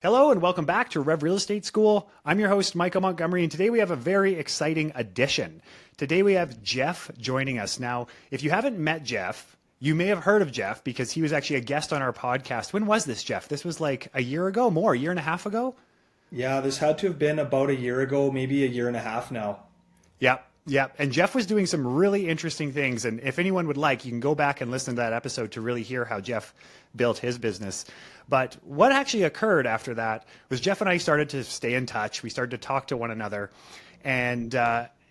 Hello and welcome back to Rev Real Estate School. I'm your host, Michael Montgomery, and today we have a very exciting addition. Today we have Jeff joining us. Now, if you haven't met Jeff, you may have heard of Jeff because he was actually a guest on our podcast. When was this, Jeff? This was like a year ago, a year and a half ago? Yeah, this had to have been about a year ago, maybe a year and a half now. Yep. And Jeff was doing some really interesting things. And if anyone would like, you can go back and listen to that episode to really hear how Jeff built his business. But what actually occurred after that was Jeff and I started to stay in touch. We started to talk to one another. And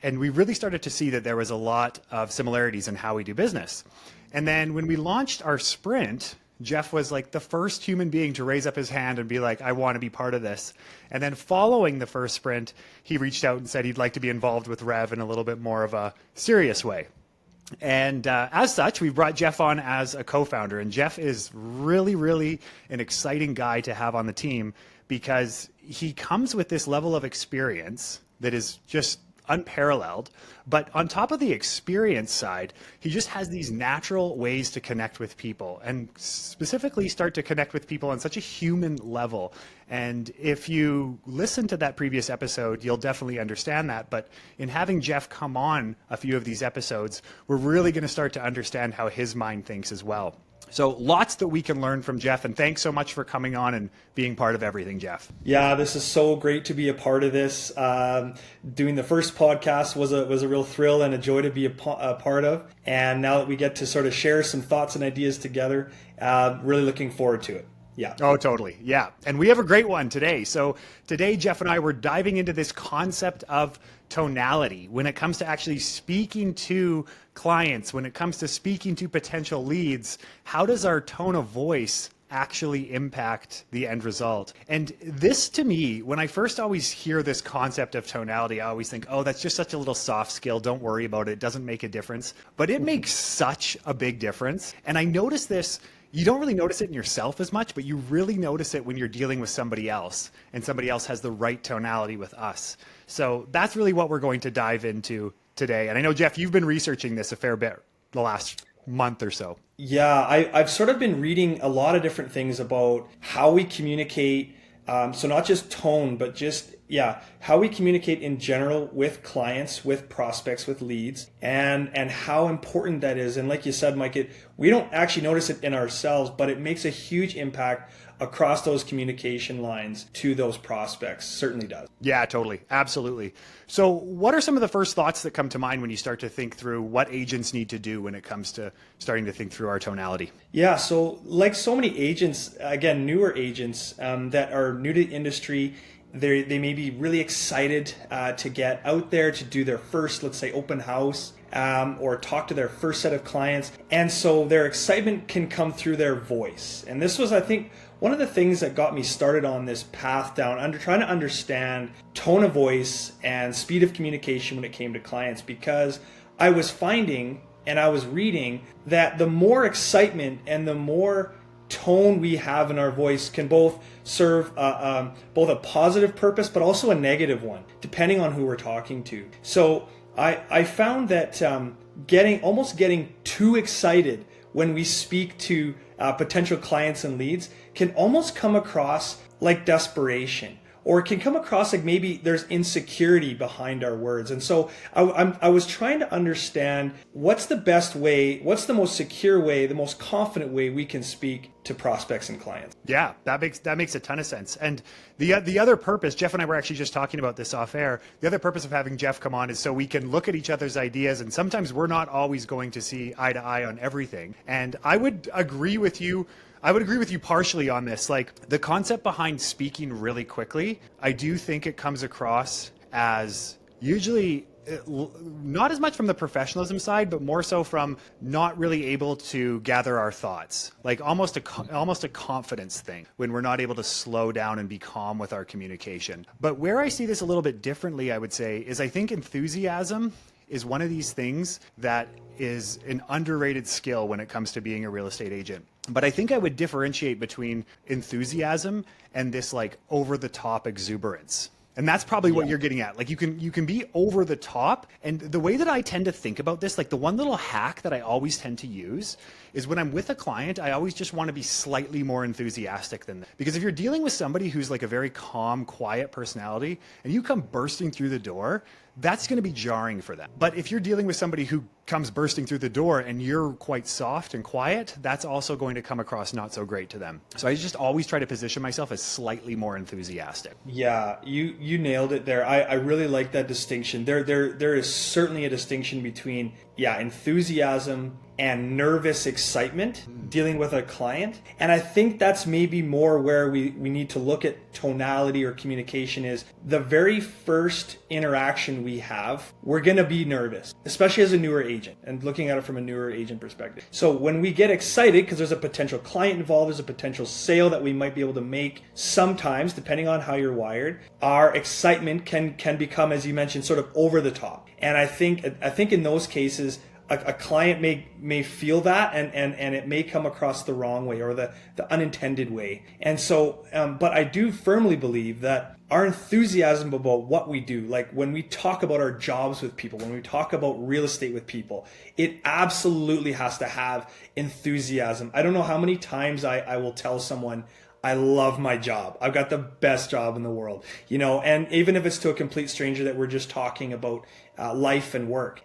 we really started to see that there was a lot of similarities in how we do business. And then when we launched our sprint, Jeff was like the first human being to raise up his hand and be like, I want to be part of this. And then following the first sprint, he reached out and said he'd like to be involved with Rev in a little bit more of a serious way. And as such, we brought Jeff on as a co-founder. And Jeff is really an exciting guy to have on the team because he comes with this level of experience that is just unparalleled. But on top of the experience side, he just has these natural ways to connect with people and specifically start to connect with people on such a human level. And if you listen to that previous episode, you'll definitely understand that. But in having Jeff come on a few of these episodes, we're really going to start to understand how his mind thinks as well. So lots that we can learn from Jeff, and thanks so much for coming on and being part of everything, Jeff. Yeah, this is so great to be a part of this. Doing the first podcast was a real thrill and a joy to be a part of. And now that we get to sort of share some thoughts and ideas together, really looking forward to it. Yeah. Oh, totally. Yeah. And we have a great one today. So today, Jeff and I were diving into this concept of tonality when it comes to actually speaking to clients, when it comes to speaking to potential leads. How does our tone of voice actually impact the end result? And this, to me, when I first always hear this concept of tonality, I always think, oh, that's just such a little soft skill. Don't worry about it. It doesn't make a difference. But it makes such a big difference. And I notice this. You don't really notice it in yourself as much, but you really notice it when you're dealing with somebody else and somebody else has the right tonality with us. So that's really what we're going to dive into today. And I know, Jeff, you've been researching this a fair bit the last month or so. Yeah, I've sort of been reading a lot of different things about how we communicate. So not just tone, but just, how we communicate in general with clients, with prospects, with leads, and how important that is. And like you said, Mike, we don't actually notice it in ourselves, but it makes a huge impact across those communication lines to those prospects. Certainly does. Yeah, totally. Absolutely. So what are some of the first thoughts that come to mind when you start to think through what agents need to do when it comes to starting to think through our tonality? Yeah, so like so many agents, again, newer agents that are new to the industry, they may be really excited to get out there to do their first, let's say, open house or talk to their first set of clients. And so their excitement can come through their voice. And this was, I think, one of the things that got me started on this path down, trying to understand tone of voice and speed of communication when it came to clients, because I was finding and I was reading that the more excitement and the more tone we have in our voice can both serve both a positive purpose but also a negative one, depending on who we're talking to. So I found that getting too excited when we speak to potential clients and leads can almost come across like desperation, or it can come across like maybe there's insecurity behind our words. And so I was trying to understand what's the best way, what's the most secure way, the most confident way we can speak to prospects and clients. Yeah, that makes a ton of sense. And the other purpose, Jeff and I were actually just talking about this off air, the other purpose of having Jeff come on is so we can look at each other's ideas, and sometimes we're not always going to see eye to eye on everything. And I would agree with you partially on this. Like the concept behind speaking really quickly, I do think it comes across as usually not as much from the professionalism side, but more so from not really able to gather our thoughts, like almost a confidence thing when we're not able to slow down and be calm with our communication. But where I see this a little bit differently, I would say, is I think enthusiasm is one of these things that is an underrated skill when it comes to being a real estate agent. But I think I would differentiate between enthusiasm and this like over the top exuberance. And that's probably what you're getting at. Like you can be over the top. And the way that I tend to think about this, like the one little hack that I always tend to use is when I'm with a client, I always just want to be slightly more enthusiastic than them. Because if you're dealing with somebody who's like a very calm, quiet personality and you come bursting through the door, that's going to be jarring for them. But if you're dealing with somebody who comes bursting through the door and you're quite soft and quiet, that's also going to come across not so great to them. So I just always try to position myself as slightly more enthusiastic. Yeah, you nailed it there. I really like that distinction. There is certainly a distinction between enthusiasm and nervous excitement dealing with a client. And I think that's maybe more where we need to look at tonality or communication is the very first interaction we have, we're going to be nervous, especially as a newer agent and looking at it from a newer agent perspective. So when we get excited because there's a potential client involved, there's a potential sale that we might be able to make, sometimes, depending on how you're wired, our excitement can become, as you mentioned, sort of over the top. And I think in those cases, a client may feel that and it may come across the wrong way or the unintended way. And so, but I do firmly believe that our enthusiasm about what we do, like when we talk about our jobs with people, when we talk about real estate with people, it absolutely has to have enthusiasm. I don't know how many times I will tell someone, I love my job. I've got the best job in the world, and even if it's to a complete stranger that we're just talking about life and work.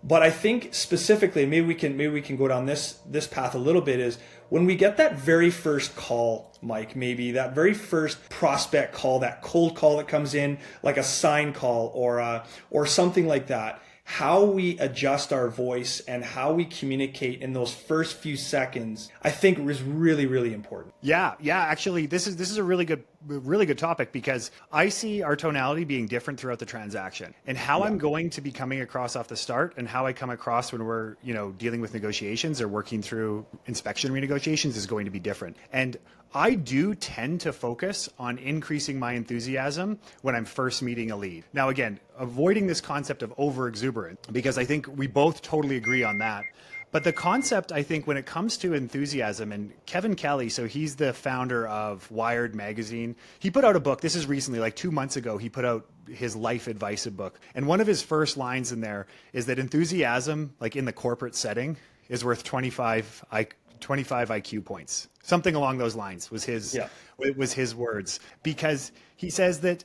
But I think specifically, maybe we can go down this path a little bit, is when we get that very first call, Mike, maybe that very first prospect call, that cold call that comes in like a sign call or something like that, how we adjust our voice and how we communicate in those first few seconds, I think is really, really important. Yeah. Actually, this is a really good topic because I see our tonality being different throughout the transaction, and how I'm going to be coming across off the start and how I come across when we're, dealing with negotiations or working through inspection renegotiations is going to be different. And I do tend to focus on increasing my enthusiasm when I'm first meeting a lead. Now, again, avoiding this concept of over-exuberance, because I think we both totally agree on that. But the concept, I think, when it comes to enthusiasm, and Kevin Kelly, so he's the founder of Wired magazine. He put out a book, this is recently, like 2 months ago, he put out his life advice book. And one of his first lines in there is that enthusiasm, like in the corporate setting, is worth 25 IQ points. Something along those lines was his words, because he says that,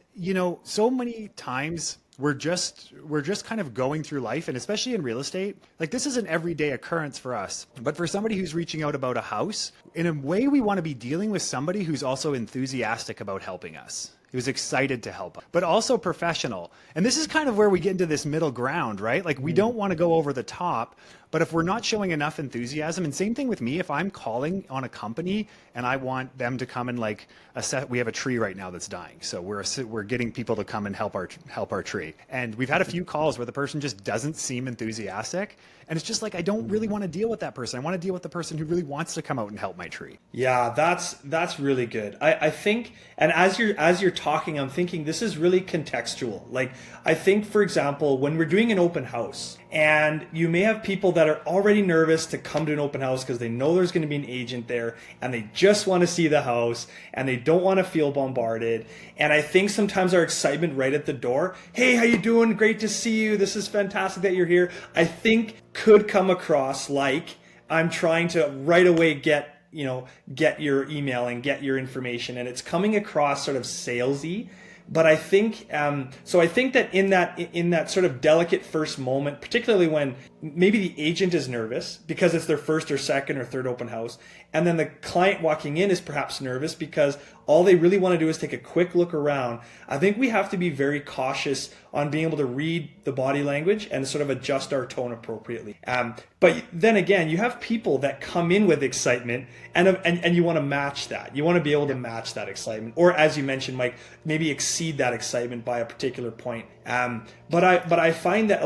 so many times we're just kind of going through life, and especially in real estate, like this is an everyday occurrence for us. But for somebody who's reaching out about a house, in a way we want to be dealing with somebody who's also enthusiastic about helping us. He was excited to help, but also professional. And this is kind of where we get into this middle ground, right? Like we don't want to go over the top, but if we're not showing enough enthusiasm, and same thing with me, if I'm calling on a company and I want them to come and like we have a tree right now that's dying. So we're getting people to come and help our tree. And we've had a few calls where the person just doesn't seem enthusiastic. And it's just like, I don't really want to deal with that person. I want to deal with the person who really wants to come out and help my tree. Yeah, that's really good. I think, and as you're talking, I'm thinking this is really contextual. Like, I think, for example, when we're doing an open house, and you may have people that are already nervous to come to an open house because they know there's going to be an agent there and they just want to see the house and they don't want to feel bombarded. And I think sometimes our excitement right at the door, hey, how you doing? Great to see you. This is fantastic that you're here, I think could come across like I'm trying to right away get your email and get your information, and it's coming across sort of salesy. But I think so. I think that in that sort of delicate first moment, particularly when maybe the agent is nervous because it's their first or second or third open house, and then the client walking in is perhaps nervous because all they really want to do is take a quick look around. I think we have to be very cautious on being able to read the body language and sort of adjust our tone appropriately. But then again, you have people that come in with excitement and you want to match that. You want to be able to match that excitement, or as you mentioned, Mike, maybe exceed that excitement by a particular point. But I find that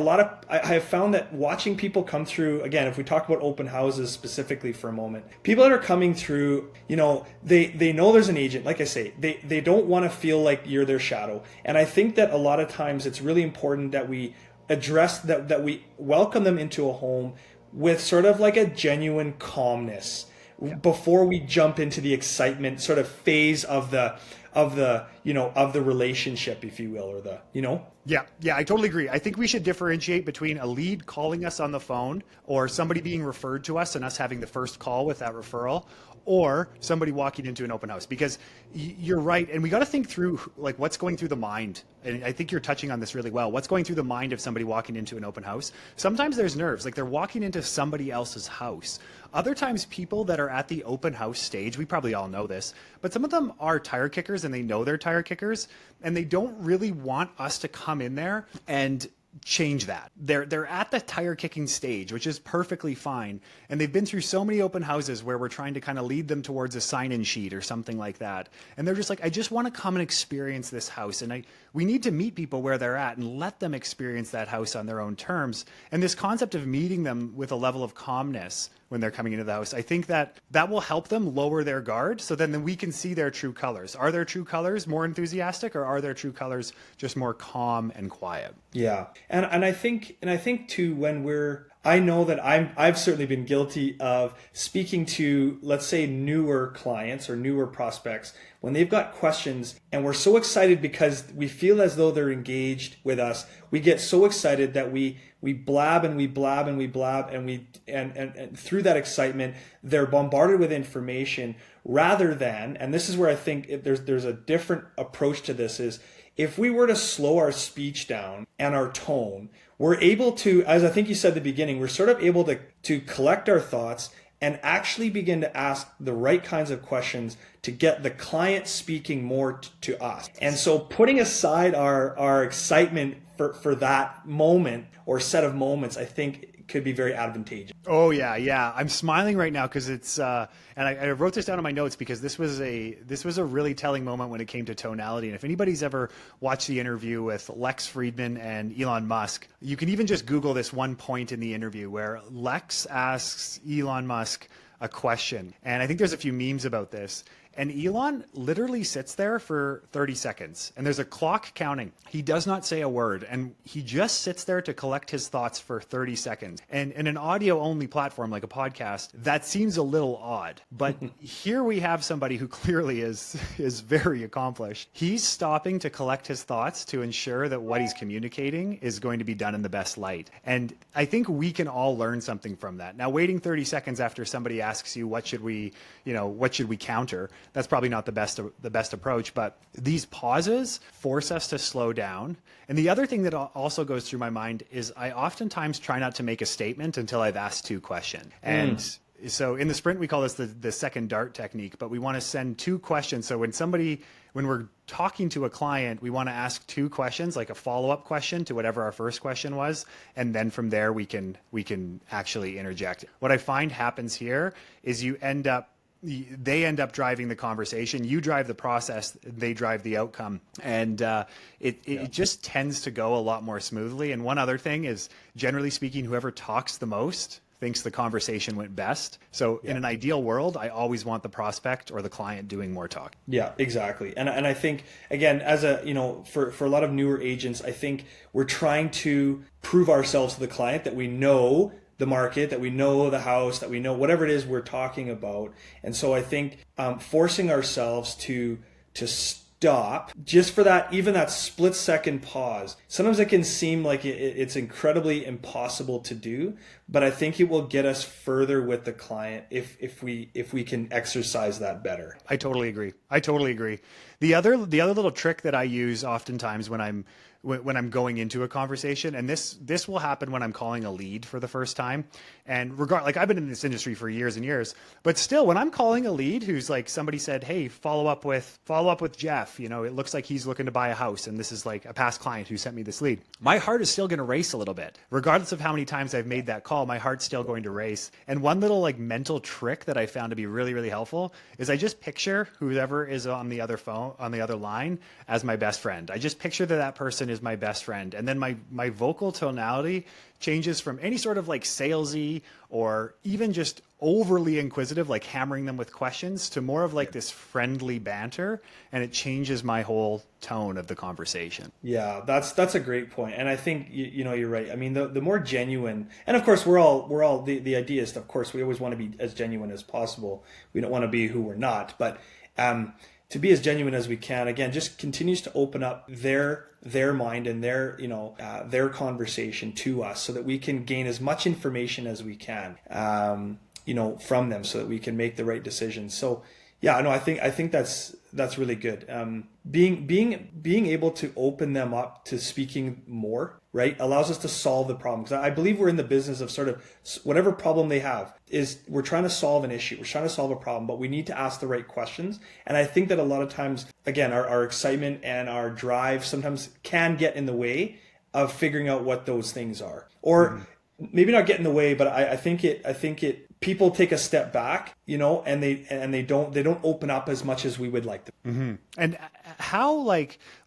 I have found that watching people come through, again, if we talk about open houses specifically for a moment, people that are coming through, they know there's an agent. Like I say, they don't want to feel like you're their shadow. And I think that a lot of times it's really important that we address that we welcome them into a home with sort of like a genuine calmness before we jump into the excitement sort of phase of the of the, of the relationship, if you will, or the, Yeah, I totally agree. I think we should differentiate between a lead calling us on the phone or somebody being referred to us and us having the first call with that referral, or somebody walking into an open house, because you're right. And we got to think through like what's going through the mind. And I think you're touching on this really well. What's going through the mind of somebody walking into an open house? Sometimes there's nerves, like they're walking into somebody else's house. Other times people that are at the open house stage, we probably all know this, but some of them are tire kickers and they know they're tire kickers and they don't really want us to come in there and change that. They're at the tire kicking stage, which is perfectly fine. And they've been through so many open houses where we're trying to kind of lead them towards a sign-in sheet or something like that. And they're just like, I just want to come and experience this house. And we need to meet people where they're at and let them experience that house on their own terms. And this concept of meeting them with a level of calmness when they're coming into the house, I think that will help them lower their guard, so then we can see their true colors. Are their true colors more enthusiastic, or are their true colors just more calm and quiet? Yeah. And I think too, I know that I've certainly been guilty of speaking to, let's say, newer clients or newer prospects when they've got questions, and we're so excited because we feel as though they're engaged with us. We get so excited that we blab and we blab and we blab, and through that excitement, they're bombarded with information rather than, and this is where I think there's a different approach to this, is if we were to slow our speech down and our tone, we're able to, as I think you said at the beginning, we're sort of able to collect our thoughts and actually begin to ask the right kinds of questions to get the client speaking more to us. And so putting aside our excitement for that moment or set of moments, I think could be very advantageous. Oh yeah. I'm smiling right now because it's and I wrote this down in my notes because this was a really telling moment when it came to tonality. And if anybody's ever watched the interview with Lex Friedman and Elon Musk, you can even just Google this one point in the interview where Lex asks Elon Musk a question. And I think there's a few memes about this. And Elon literally sits there for 30 seconds and there's a clock counting. He does not say a word and he just sits there to collect his thoughts for 30 seconds. And in an audio only platform like a podcast, that seems a little odd. But here we have somebody who clearly is very accomplished. He's stopping to collect his thoughts to ensure that what he's communicating is going to be done in the best light. And I think we can all learn something from that. Now, waiting 30 seconds after somebody asks you, what should we counter? That's probably not the best approach, but these pauses force us to slow down. And the other thing that also goes through my mind is I oftentimes try not to make a statement until I've asked two questions. And so in the sprint, we call this the second dart technique, but we want to send two questions. So when we're talking to a client, we want to ask two questions, like a follow-up question to whatever our first question was. And then from there, we can actually interject. What I find happens here is they end up driving the conversation. You drive the process, they drive the outcome. And it just tends to go a lot more smoothly. And one other thing is, generally speaking, whoever talks the most thinks the conversation went best. So in an ideal world, I always want the prospect or the client doing more talk. Yeah, exactly. And I think, again, as for a lot of newer agents, I think we're trying to prove ourselves to the client that we know the market, that we know the house, that we know whatever it is we're talking about. And so I think forcing ourselves to stop just for even that split second pause. Sometimes it can seem like it's incredibly impossible to do, but I think it will get us further with the client if we can exercise that better. I totally agree. The other little trick that I use oftentimes when I'm going into a conversation, and this will happen when I'm calling a lead for the first time. And like I've been in this industry for years and years, but still when I'm calling a lead who's like, somebody said, hey, follow up with Jeff, it looks like he's looking to buy a house. And this is like a past client who sent me this lead. My heart is still going to race a little bit. Regardless of how many times I've made that call, my heart's still going to race. And one little like mental trick that I found to be really, really helpful is I just picture whoever is on the other line as my best friend. I just picture that person is my best friend. And then my vocal tonality changes from any sort of like salesy or even just overly inquisitive, like hammering them with questions, to more of like this friendly banter. And it changes my whole tone of the conversation. Yeah, that's a great point. And I think, you're right. I mean, the more genuine, and of course we're all the idea is, of course, we always want to be as genuine as possible. We don't want to be who we're not, but to be as genuine as we can, again, just continues to open up their mind and their, their conversation to us so that we can gain as much information as we can, from them so that we can make the right decisions. So yeah, no, I think that's really good. Being able to open them up to speaking more, right, allows us to solve the problem. Because I believe we're in the business of sort of whatever problem they have is we're trying to solve an issue, we're trying to solve a problem, but we need to ask the right questions. And I think that a lot of times, again, our excitement and our drive sometimes can get in the way of figuring out what those things are, or maybe not get in the way, but I think it people take a step back, and they don't open up as much as we would like them. Mm-hmm. And how,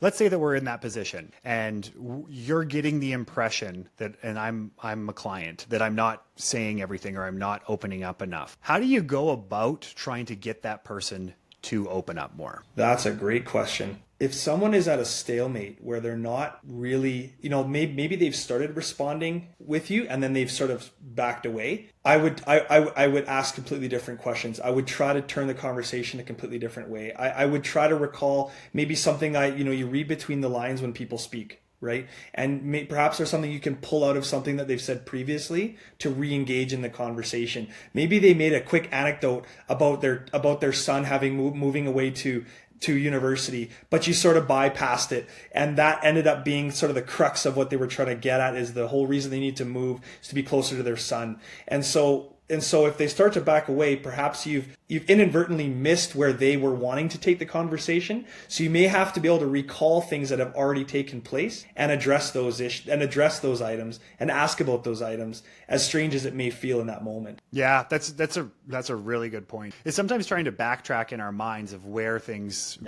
let's say that we're in that position and you're getting the impression that, and I'm a client, that I'm not saying everything or I'm not opening up enough. How do you go about trying to get that person to open up more? That's a great question. If someone is at a stalemate where they're not really, maybe they've started responding with you and then they've sort of backed away, I would ask completely different questions. I would try to turn the conversation a completely different way. I would try to recall maybe something you read between the lines when people speak, right? And perhaps there's something you can pull out of something that they've said previously to re-engage in the conversation. Maybe they made a quick anecdote about their son moving away to university, but you sort of bypassed it, and that ended up being sort of the crux of what they were trying to get at, is the whole reason they need to move is to be closer to their son. And so if they start to back away, perhaps you've inadvertently missed where they were wanting to take the conversation. So you may have to be able to recall things that have already taken place and address those issues and address those items and ask about those items, as strange as it may feel in that moment. Yeah, that's a really good point. It's sometimes trying to backtrack in our minds of where things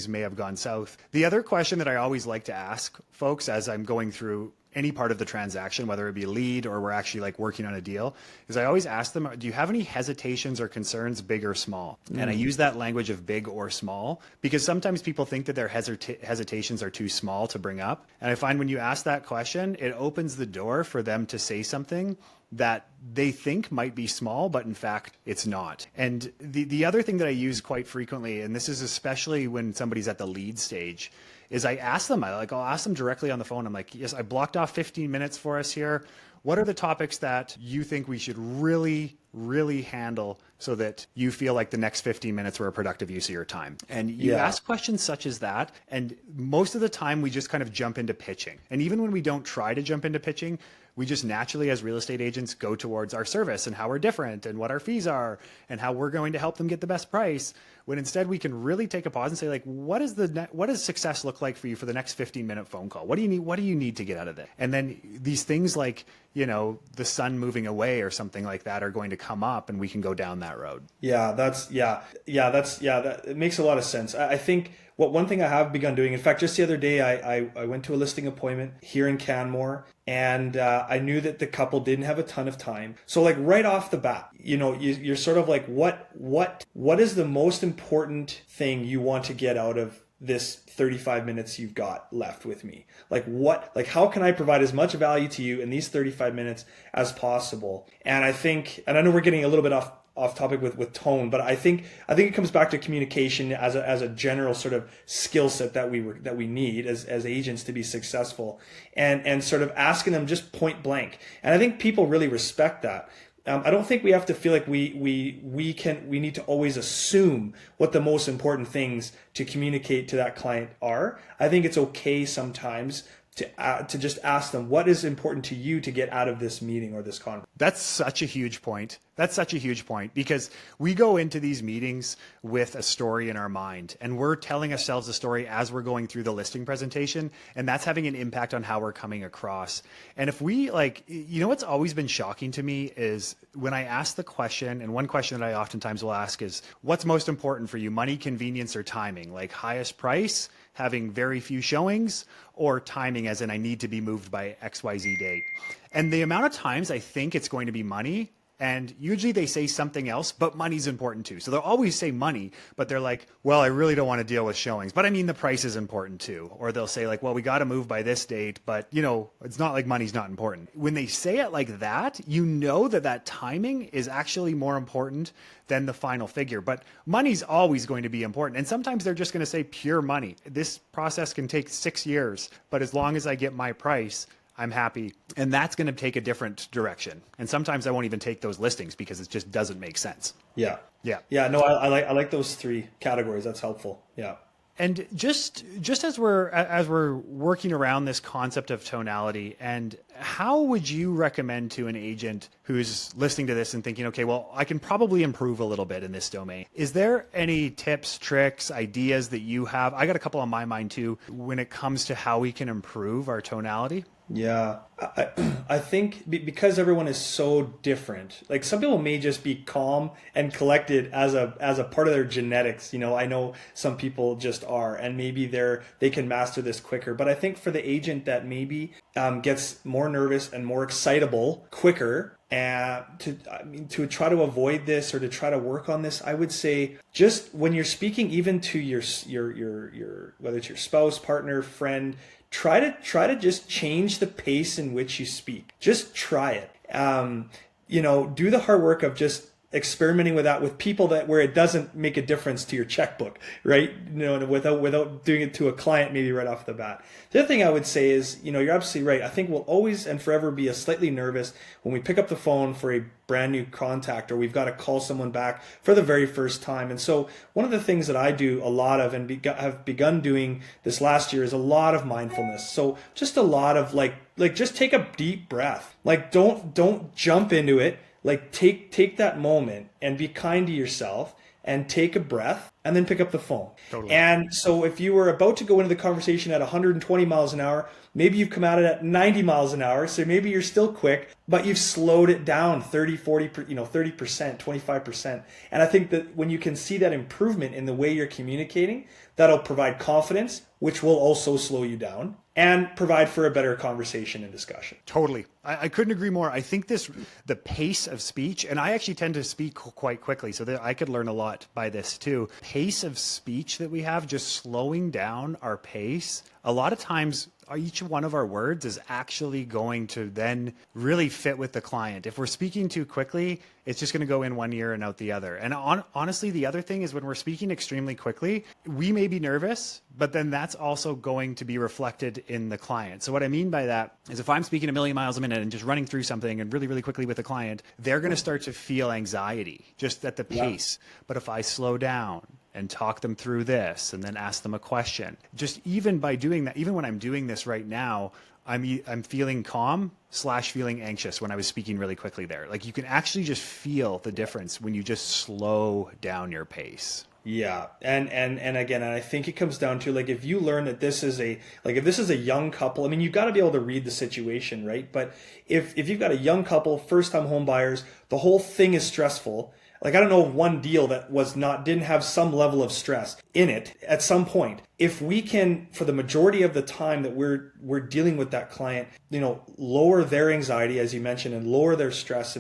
may have gone south. The other question that I always like to ask folks as I'm going through any part of the transaction, whether it be a lead or we're actually working on a deal, is I always ask them, do you have any hesitations or concerns, big or small? And I use that language of big or small because sometimes people think that their hesitations are too small to bring up. And I find when you ask that question, it opens the door for them to say something that they think might be small, but in fact it's not. And the other thing that I use quite frequently, and this is especially when somebody's at the lead stage, is I ask them, I'll ask them directly on the phone. I'm like, yes, I blocked off 15 minutes for us here. What are the topics that you think we should really, really handle so that you feel like the next 15 minutes were a productive use of your time? And you ask questions such as that. And most of the time we just kind of jump into pitching. And even when we don't try to jump into pitching, we just naturally, as real estate agents, go towards our service and how we're different and what our fees are and how we're going to help them get the best price. When instead we can really take a pause and say, what does success look like for you for the next 15-minute phone call? What do you need? What do you need to get out of it? And then these things like, the sun moving away or something like that are going to come up, and we can go down that road. It makes a lot of sense. I think one thing I have begun doing, in fact, just the other day, I went to a listing appointment here in Canmore, and I knew that the couple didn't have a ton of time. So right off the bat, you're sort of like, what is the most important thing you want to get out of this 35 minutes you've got left with me? How can I provide as much value to you in these 35 minutes as possible? And I think, and I know we're getting a little bit off topic with tone, but I think it comes back to communication as a general sort of skill set that we need as agents to be successful, and sort of asking them just point blank. And I think people really respect that. I don't think we have to feel like we need to always assume what the most important things to communicate to that client are. I think it's okay sometimes to just ask them, what is important to you to get out of this meeting or this conference? That's such a huge point. Because we go into these meetings with a story in our mind, and we're telling ourselves a story as we're going through the listing presentation, and that's having an impact on how we're coming across. And if we what's always been shocking to me is when I ask the question, and one question that I oftentimes will ask is, what's most important for you, money, convenience, or timing? Like highest price, having very few showings, or timing as in I need to be moved by XYZ date. And the amount of times I think it's going to be money And usually they say something else, but money's important too. So they'll always say money, but they're like, well, I really don't want to deal with showings, but I mean, the price is important too. Or they'll say like, well, we got to move by this date, but you know, it's not like money's not important. When they say it like that, you know that that timing is actually more important than the final figure. But money's always going to be important. And sometimes they're just going to say pure money. This process can take 6 years, but as long as I get my price, I'm happy. And that's going to take a different direction. And sometimes I won't even take those listings because it just doesn't make sense. Yeah. Yeah. Yeah. No, I like those 3 categories. That's helpful. Yeah. And just as we're working around this concept of tonality, and how would you recommend to an agent who's listening to this and thinking, okay, well, I can probably improve a little bit in this domain? Is there any tips, tricks, ideas that you have? I got a couple on my mind too, when it comes to how we can improve our tonality. Yeah, I think because everyone is so different, like some people may just be calm and collected as a part of their genetics. You know, I know some people just are, and maybe they can master this quicker. But I think for the agent that maybe gets more nervous and more excitable quicker, to try to avoid this or to try to work on this, I would say just when you're speaking, even to your whether it's your spouse, partner, friend, try to just change the pace in which you speak. Just try it. Do the hard work of just experimenting with that with people where it doesn't make a difference to your checkbook, right? Without doing it to a client maybe right off the bat. The other thing I would say is, you're absolutely right. I think we'll always and forever be slightly nervous when we pick up the phone for a brand new contact, or we've got to call someone back for the very first time. And so one of the things that I do a lot of and have begun doing this last year is a lot of mindfulness. So just a lot of like just take a deep breath. Like don't jump into it. Like take that moment and be kind to yourself and take a breath and then pick up the phone. Totally. And so if you were about to go into the conversation at 120 miles an hour, maybe you've come at it at 90 miles an hour. So maybe you're still quick, but you've slowed it down 30, 40, 30%, 25%. And I think that when you can see that improvement in the way you're communicating, that'll provide confidence, which will also slow you down and provide for a better conversation and discussion. Totally. I couldn't agree more. I think the pace of speech, and I actually tend to speak quite quickly, so that I could learn a lot by this too. Pace of speech that we have, just slowing down our pace. A lot of times, each one of our words is actually going to then really fit with the client. If we're speaking too quickly, it's just going to go in one ear and out the other. And honestly, the other thing is when we're speaking extremely quickly, we may be nervous, but then that's also going to be reflected in the client. So what I mean by that is if I'm speaking a million miles a minute and just running through something and really, really quickly with a client, they're going to start to feel anxiety just at the pace. Yeah. But if I slow down and talk them through this and then ask them a question, just even by doing that, even when I'm doing this right now, I'm feeling calm / feeling anxious when I was speaking really quickly there. Like you can actually just feel the difference when you just slow down your pace. Yeah. And again, and I think it comes down to like, if you learn that if this is a young couple, I mean, you've got to be able to read the situation, right? But if you've got a young couple, first time home buyers, the whole thing is stressful. Like, I don't know of one deal that didn't have some level of stress in it at some point. If we can, for the majority of the time that we're dealing with that client, lower their anxiety, as you mentioned, and lower their stress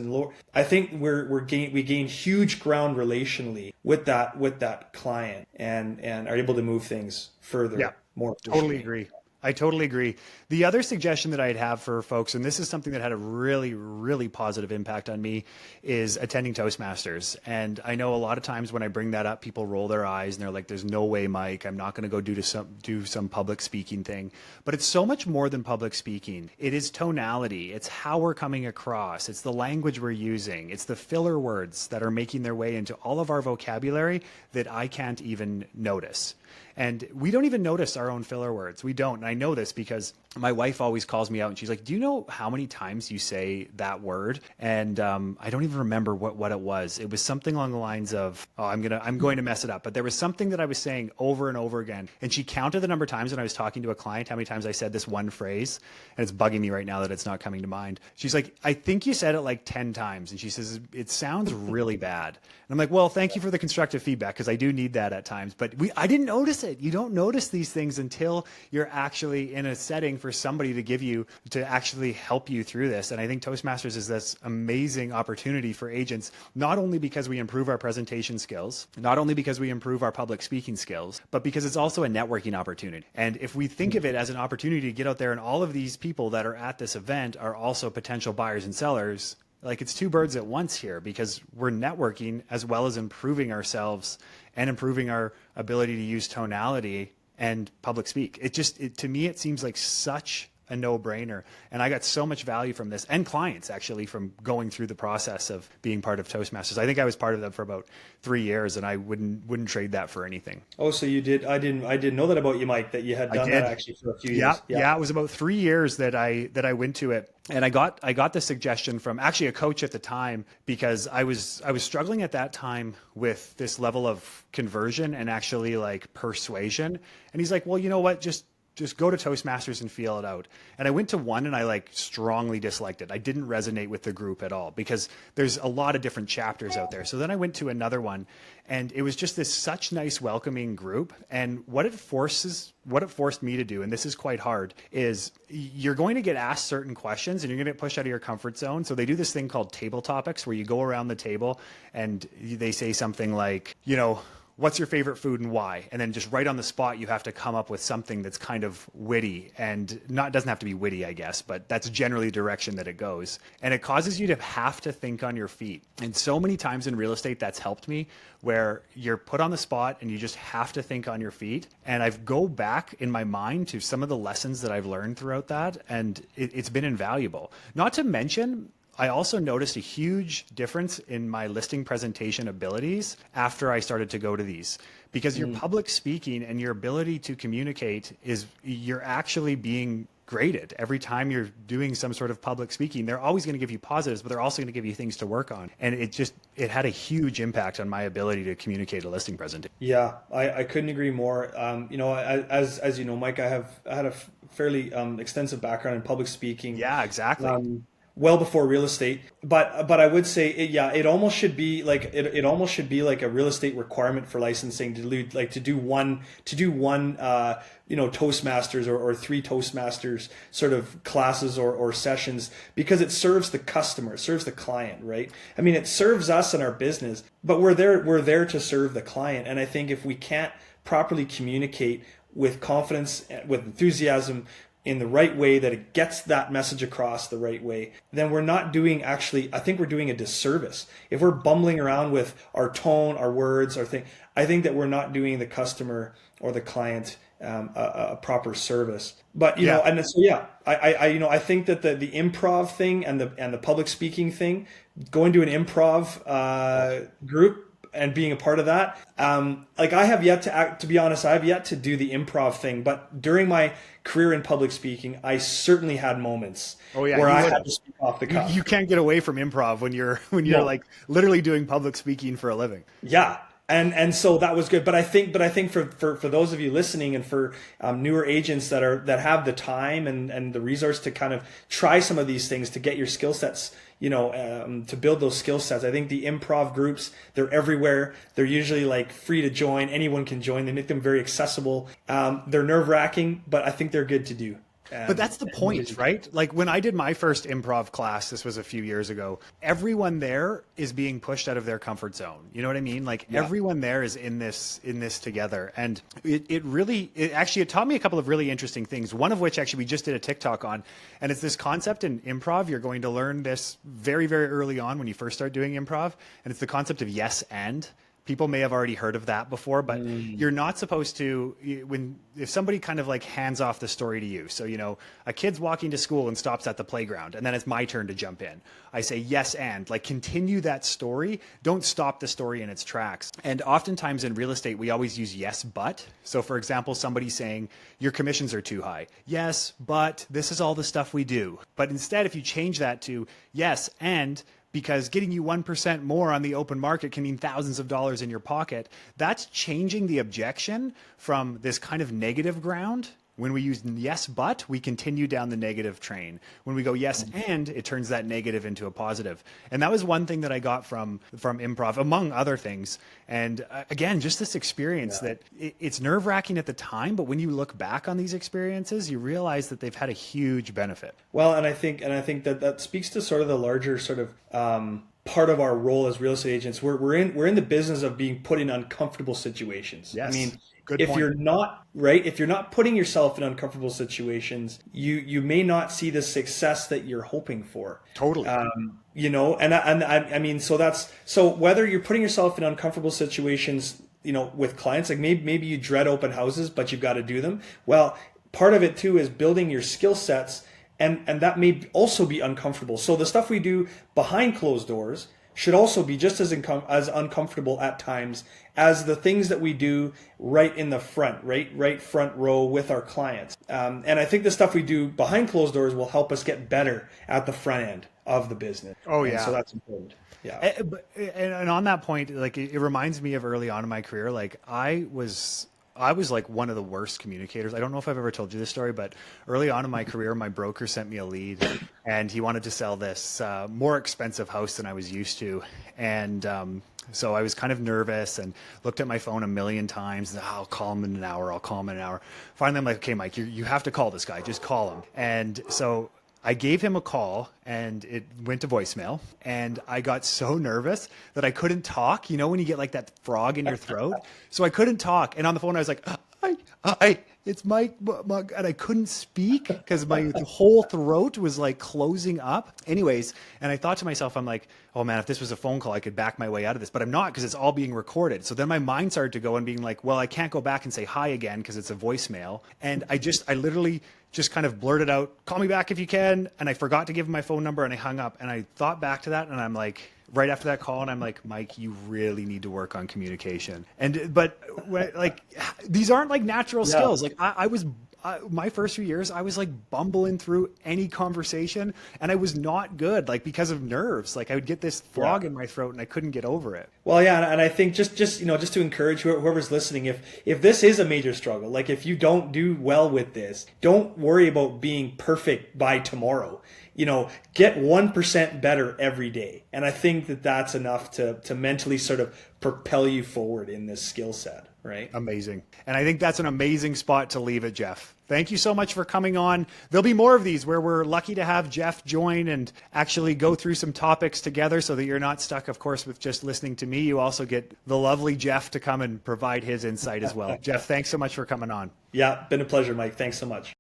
I think we gain huge ground relationally with that client and are able to move things further. Yeah, more. Totally agree. I totally agree. The other suggestion that I'd have for folks, and this is something that had a really, really positive impact on me, is attending Toastmasters. And I know a lot of times when I bring that up, people roll their eyes and they're like, there's no way, Mike, I'm not going to go do some public speaking thing. But it's so much more than public speaking. It is tonality. It's how we're coming across. It's the language we're using. It's the filler words that are making their way into all of our vocabulary that I can't even notice. And we don't even notice our own filler words. We don't. And I know this because my wife always calls me out and she's like, do you know how many times you say that word? And I don't even remember what it was. It was something along the lines of, I'm going to mess it up. But there was something that I was saying over and over again. And she counted the number of times when I was talking to a client, how many times I said this one phrase. And it's bugging me right now that it's not coming to mind. She's like, I think you said it like 10 times. And she says, it sounds really bad. And I'm like, well, thank you for the constructive feedback because I do need that at times. But I didn't notice it. it. You don't notice these things until you're actually in a setting for somebody to actually help you through this. And I think Toastmasters is this amazing opportunity for agents, not only because we improve our presentation skills, not only because we improve our public speaking skills, but because it's also a networking opportunity. And if we think of it as an opportunity to get out there, and all of these people that are at this event are also potential buyers and sellers, like it's two birds at once here, because we're networking as well as improving ourselves and improving our ability to use tonality and public speak. To me, it seems like such a no-brainer. And I got so much value from this, and clients actually, from going through the process of being part of Toastmasters. I think I was part of them for about 3 years, and I wouldn't trade that for anything. Oh, so you did. I didn't know that about you, Mike, that you had done that actually for a few years. Yeah, it was about 3 years that I went to it. And I got the suggestion from actually a coach at the time, because I was struggling at that time with this level of conversion and actually like persuasion. And he's like, well, you know what, just go to Toastmasters and feel it out. And I went to one, and I like strongly disliked it. I didn't resonate with the group at all, because there's a lot of different chapters out there. So then I went to another one, and it was just this such nice welcoming group. And what it forced me to do, and this is quite hard, is you're going to get asked certain questions and you're going to get pushed out of your comfort zone. So they do this thing called table topics, where you go around the table and they say something like, what's your favorite food and why? And then just right on the spot, you have to come up with something that's kind of witty, and doesn't have to be witty, I guess, but that's generally the direction that it goes. And it causes you to have to think on your feet. And so many times in real estate, that's helped me, where you're put on the spot and you just have to think on your feet. And I've go back in my mind to some of the lessons that I've learned throughout that, and it's been invaluable. Not to mention, I also noticed a huge difference in my listing presentation abilities after I started to go to these, because your public speaking and your ability to communicate you're actually being graded every time you're doing some sort of public speaking. They're always going to give you positives, but they're also going to give you things to work on. And it had a huge impact on my ability to communicate a listing presentation. Yeah, I couldn't agree more. As you know, Mike, I had a fairly extensive background in public speaking. Yeah, exactly. Well before real estate, but I would say it almost should be like it almost should be like a real estate requirement for licensing to do one Toastmasters or 3 Toastmasters sort of classes or sessions, because it serves the customer, it serves the client, right? I mean, it serves us in our business, but we're there to serve the client. And I think if we can't properly communicate with confidence, with enthusiasm, in the right way, that it gets that message across the right way, then we're not doing I think we're doing a disservice. If we're bumbling around with our tone, our words, our thing, I think that we're not doing the customer or the client a proper service. But I think that the improv thing and the public speaking thing, going to an improv group and being a part of that, I have yet to be honest, I have yet to do the improv thing. But during my career in public speaking, I certainly had moments where I had to speak off the cuff. You can't get away from improv when you're like literally doing public speaking for a living. Yeah. And so that was good. But I think for those of you listening, and for newer agents that have the time and the resource to kind of try some of these things to get your skill sets, to build those skill sets, I think the improv groups, they're everywhere. They're usually like free to join. Anyone can join. They make them very accessible. They're nerve-wracking, but I think they're good to do. But that's the point, right? Like when I did my first improv class, this was a few years ago, everyone there is being pushed out of their comfort zone. You know what I mean? Like everyone there is in this together. And it taught me a couple of really interesting things. One of which actually we just did a TikTok on, and it's this concept in improv. You're going to learn this very, very early on when you first start doing improv. And it's the concept of yes and. People may have already heard of that before, but you're not supposed to, if somebody kind of like hands off the story to you. So, a kid's walking to school and stops at the playground, and then it's my turn to jump in. I say, yes, and like continue that story. Don't stop the story in its tracks. And oftentimes in real estate, we always use yes, but. So for example, somebody saying your commissions are too high. Yes, but this is all the stuff we do. But instead, if you change that to yes, and, because getting you 1% more on the open market can mean thousands of dollars in your pocket. That's changing the objection from this kind of negative ground When we use yes, but, we continue down the negative train. When we go yes, and, it turns that negative into a positive. And that was one thing that I got from improv, among other things. And again, just this experience that it's nerve-wracking at the time, but when you look back on these experiences, you realize that they've had a huge benefit. Well, and I think that speaks to sort of the larger sort of part of our role as real estate agents. We're in the business of being put in uncomfortable situations. Yes. I mean, Good if point. you're not putting yourself in uncomfortable situations, you may not see the success that you're hoping for. Totally. I mean, so whether you're putting yourself in uncomfortable situations, with clients, like maybe you dread open houses, but you've got to do them. Well, part of it too is building your skill sets, and that may also be uncomfortable. So the stuff we do behind closed doors should also be just as uncomfortable at times as the things that we do right in the front, right front row with our clients. And I think the stuff we do behind closed doors will help us get better at the front end of the business. Oh, And yeah. so that's important. Yeah. And on that point, like it reminds me of early on in my career. Like I was like one of the worst communicators. I don't know if I've ever told you this story, but early on in my career, my broker sent me a lead, and he wanted to sell this more expensive house than I was used to. And so I was kind of nervous and looked at my phone a million times. And, I'll call him in an hour. I'll call him in an hour. Finally, I'm like, okay, Mike, you have to call this guy. Just call him. And so I gave him a call, and it went to voicemail, and I got so nervous that I couldn't talk. When you get like that frog in your throat? So I couldn't talk. And on the phone, I was like, hi, it's Mike, and I couldn't speak because my whole throat was like closing up. Anyways, and I thought to myself, I'm like, oh man, if this was a phone call, I could back my way out of this, but I'm not, because it's all being recorded. So then my mind started to go and being like, well, I can't go back and say hi again because it's a voicemail. And I literally just kind of blurted out, call me back if you can. And I forgot to give him my phone number, and I hung up, and I thought back to that, and I'm like, right after that call, and I'm like, Mike, you really need to work on communication. But these aren't like natural skills. Like my first few years, I was like bumbling through any conversation, and I was not good, like because of nerves. Like I would get this frog in my throat, and I couldn't get over it. Well, yeah, and I think just to encourage whoever's listening, if this is a major struggle, like if you don't do well with this, don't worry about being perfect by tomorrow. Get 1% better every day. And I think that that's enough to mentally sort of propel you forward in this skill set, right? Amazing. And I think that's an amazing spot to leave it, Jeff. Thank you so much for coming on. There'll be more of these where we're lucky to have Jeff join and actually go through some topics together, so that you're not stuck, of course, with just listening to me. You also get the lovely Jeff to come and provide his insight as well. Jeff, thanks so much for coming on. Yeah, been a pleasure, Mike. Thanks so much.